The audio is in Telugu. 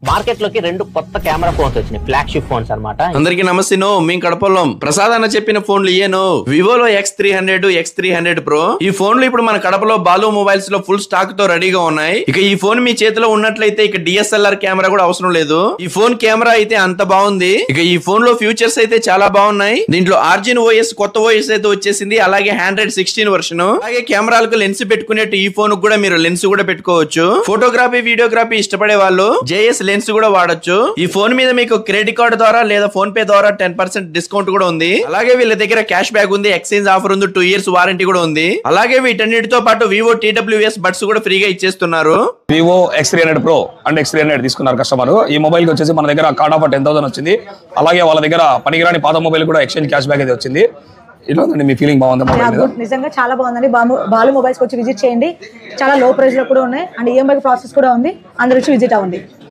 మార్కెట్ లోకి రెండు కొత్త కెమెరా ఫోన్స్ వచ్చినాయి, ఫ్లాగ్షిప్ ఫోన్స్ అన్నమాట. అందరికి నమస్తే. మేము కడపలం ప్రసాద్ అన్న చెప్పిన ఫోన్లు ఇయ్యను. వివోలో X300 X300 Pro ఈ ఫోన్లు ఇప్పుడు మన కడపలో బాలు మొబైల్స్ లో ఫుల్ స్టాక్ తో రెడీగా ఉన్నాయి. ఇక ఈ ఫోన్ మీ చేతిలో ఉన్నట్లయితే ఇక DSLR కెమెరా కూడా అవసరం లేదు. ఈ ఫోన్ కెమెరా అయితే అంత బాగుంది. ఇక ఈ ఫోన్ లో ఫ్యూచర్స్ అయితే చాలా బాగున్నాయి. దీంట్లో ఆర్జిన్ OS కొత్త OS అయితే వచ్చేసింది. అలాగే Android 16 వర్షన్, అలాగే కెమెరాలకు లెన్స్ పెట్టుకునేట్టు ఈ ఫోన్ కూడా మీరు లెన్స్ కూడా పెట్టుకోవచ్చు. ఫోటోగ్రఫీ వీడియోగ్రఫీ ఇష్టపడే వాళ్ళు JS లెన్స్ కూడా వాడొచ్చు. ఈ ఫోన్ మీద మీకు క్రెడిట్ కార్డు ద్వారా లేదా ఫోన్ పే ద్వారా 10% డిస్కౌంట్ కూడా ఉంది. అలాగే వీళ్ళ దగ్గర క్యాష్ బ్యాక్ ఉంది, ఎక్స్చేంజ్ ఆఫర్ ఉంది, 2 years వారంటీ కూడా ఉంది. అలాగే వీటన్నిటితో పాటు వివో TWS బడ్స్ కూడా ఫ్రీగా ఇచ్చేస్తున్నారు. Vivo X300 Pro and X300 తీసుకున్నారు కస్టమర్. ఈ మొబైల్ కి వచ్చేసి మన దగ్గర కార్డ్ ఆఫర్ 10,000 వచ్చింది. అలాగే వాళ్ళ దగ్గర పనికిరాని పాత మొబైల్ కూడా ఎక్స్చేంజ్ క్యాష్ బ్యాక్ అయితే వచ్చింది. ఇట్లా మీ ఫీలింగ్ బాగుంది? నిజంగా చాలా బాగుందండి. బాలు మొబైల్స్ వచ్చి విజిట్ చేయండి. చాలా లో ప్రైస్ లో కూడా ఉన్నాయి అండ్ EMI ప్రాసెస్ కూడా ఉంది. అందరూ వచ్చి విజిట్ అవ్వండి.